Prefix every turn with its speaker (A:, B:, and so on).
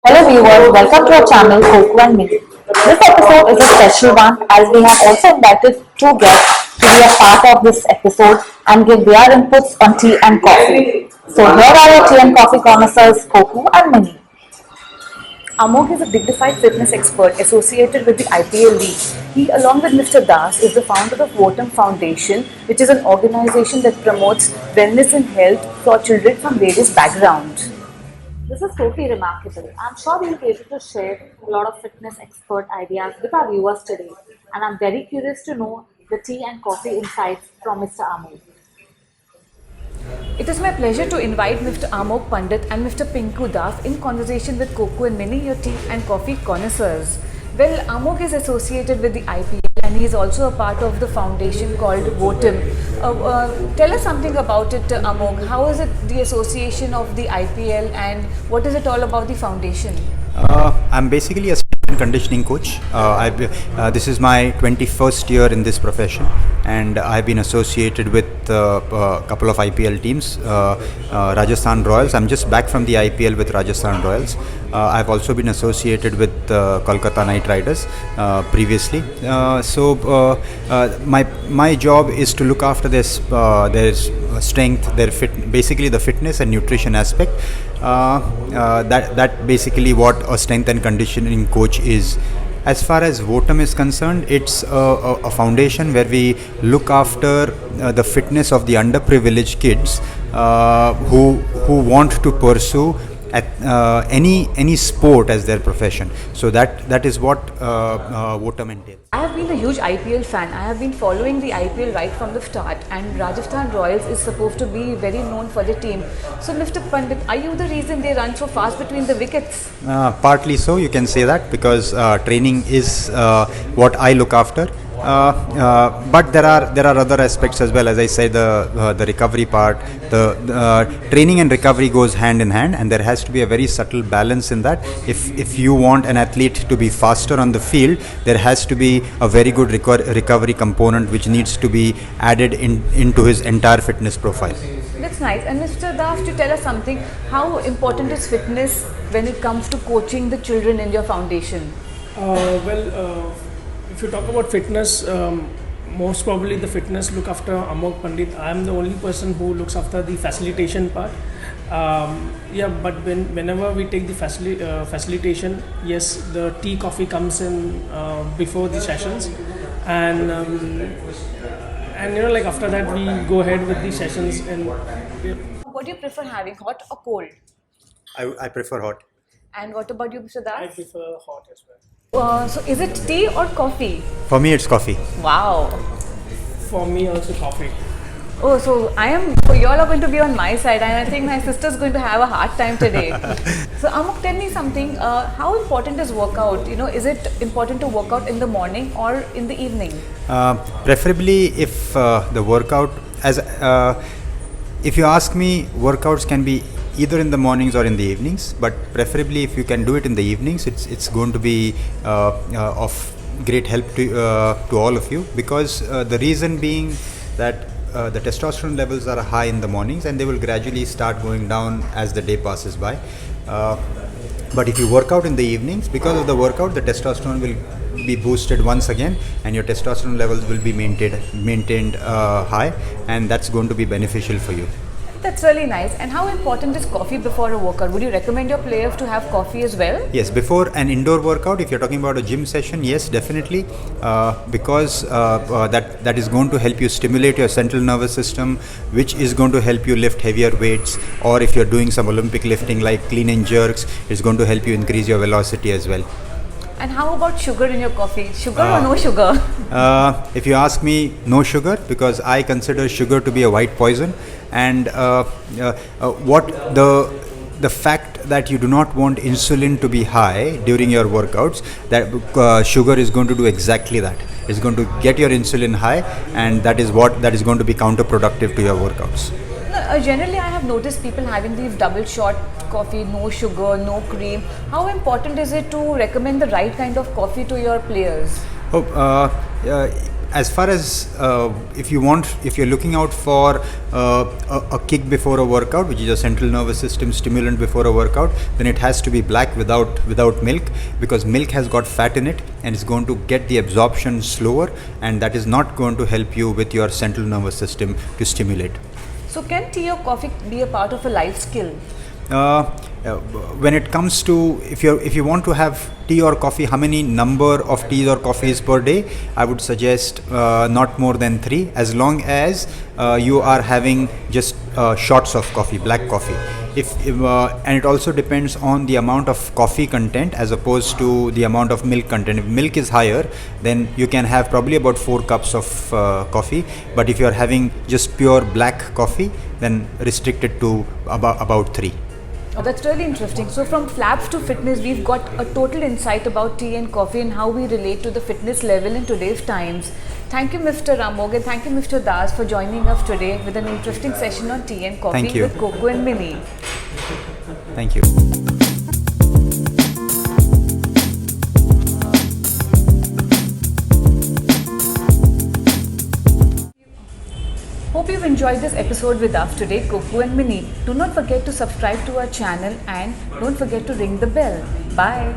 A: Hello viewers, welcome to our channel Koku and Mini. This episode is a special one as we have also invited two guests to be a part of this episode and give their inputs on tea and coffee. So here are your tea and coffee connoisseurs Koku and Mini. Amog is a dignified fitness expert associated with the IPL League. He, along with Mr. Das, is the founder of Votum Foundation, which is an organization that promotes wellness and health for children from various backgrounds. This is totally remarkable. I'm sure we'll be able to share a lot of fitness expert ideas with our viewers today. And I'm very curious to know the tea and coffee insights from Mr. Amol. It is my pleasure to invite Mr. Amok Pandit and Mr. Pinku Das in conversation with Coco and Mini, your tea and coffee connoisseurs. Well, Amok is associated with the IPL and he is also a part of the foundation called Votum. Tell us something about it, Amok. How is it the association of the IPL and what is it all about the foundation?
B: I'm basically a strength and conditioning coach. This is my 21st year in this profession, and I've been associated with a couple of IPL teams, Rajasthan Royals. I'm just back from the IPL with Rajasthan Royals. I've also been associated with Kolkata Knight Riders previously. My job is to look after their strength, basically the fitness and nutrition aspect. That basically what a strength and conditioning coach is. As far as Votum is concerned, it's a foundation where we look after the fitness of the underprivileged kids who want to pursue any sport as their profession. So that is what Votum entails.
A: I have been a huge IPL fan. I have been following the IPL right from the start, and Rajasthan Royals is supposed to be very known for the team. So, Mr. Pandit, are you the reason they run so fast between the wickets?
B: Partly so, you can say that, because training is what I look after. But there are other aspects as well. As I said, the recovery part, the training and recovery goes hand in hand, and there has to be a very subtle balance in that. If you want an athlete to be faster on the field, there has to be a very good recovery component which needs to be added into his entire fitness profile.
A: That's nice. And Mr. Das, to tell us something, how important is fitness when it comes to coaching the children in your foundation?
C: If you talk about fitness, most probably the fitness look after Amok Pandit. I am the only person who looks after the facilitation part. But whenever we take the facilitation, yes, the tea coffee comes in before the sessions, and like after that we go ahead with the sessions. And
A: What do you prefer having, hot or cold?
B: I prefer hot.
A: And what about you, Mr.
C: I
A: Das?
C: prefer hot as well.
A: So is it tea or coffee?
B: For me, it's coffee.
A: Wow.
C: For me, also coffee.
A: Oh, so you all are going to be on my side, and I think my sister's going to have a hard time today. So Amok, tell me something. How important is workout? Is it important to work out in the morning or in the evening?
B: Preferably, if the workout, if you ask me, workouts can be either in the mornings or in the evenings, but preferably if you can do it in the evenings, it's going to be of great help to all of you, because the reason being that the testosterone levels are high in the mornings and they will gradually start going down as the day passes by. But if you work out in the evenings, because of the workout, the testosterone will be boosted once again, and your testosterone levels will be maintained high, and that's going to be beneficial for you.
A: That's really nice. And how important is coffee before a workout? Would you recommend your players to have coffee as well?
B: Yes, before an indoor workout, if you're talking about a gym session, yes, definitely, because that is going to help you stimulate your central nervous system, which is going to help you lift heavier weights, or if you're doing some Olympic lifting like clean and jerks, it's going to help you increase your velocity as well.
A: And how about sugar in your coffee? Sugar or no sugar?
B: If you ask me, no sugar, because I consider sugar to be a white poison, and the fact that you do not want insulin to be high during your workouts, that sugar is going to do exactly that. It's going to get your insulin high, and that is going to be counterproductive to your workouts.
A: Generally, I have noticed people having these double shot coffee, no sugar, no cream. How important is it to recommend the right kind of coffee to your players?
B: as far as if you're looking out for a kick before a workout, which is a central nervous system stimulant before a workout, then it has to be black without milk, because milk has got fat in it and it's going to get the absorption slower, and that is not going to help you with your central nervous system to stimulate.
D: So can tea or coffee be a part of a life skill?
B: When it comes to if you want to have tea or coffee, how many number of teas or coffees per day, I would suggest not more than 3, as long as you are having just shots of coffee, black coffee. And it also depends on the amount of coffee content as opposed to the amount of milk content. If milk is higher, then you can have probably about 4 cups of coffee, but if you are having just pure black coffee, then restrict it to about 3.
D: Oh, that's really interesting. So from flaps to fitness, we've got a total insight about tea and coffee and how we relate to the fitness level in today's times. Thank you, Mr. Amog, and thank you, Mr. Das, for joining us today with an interesting session on tea and coffee
B: Thank you.
D: with Coco and Mini.
B: Thank you.
D: Hope you've enjoyed this episode with us today, Coco and Mini. Do not forget to subscribe to our channel and don't forget to ring the bell. Bye.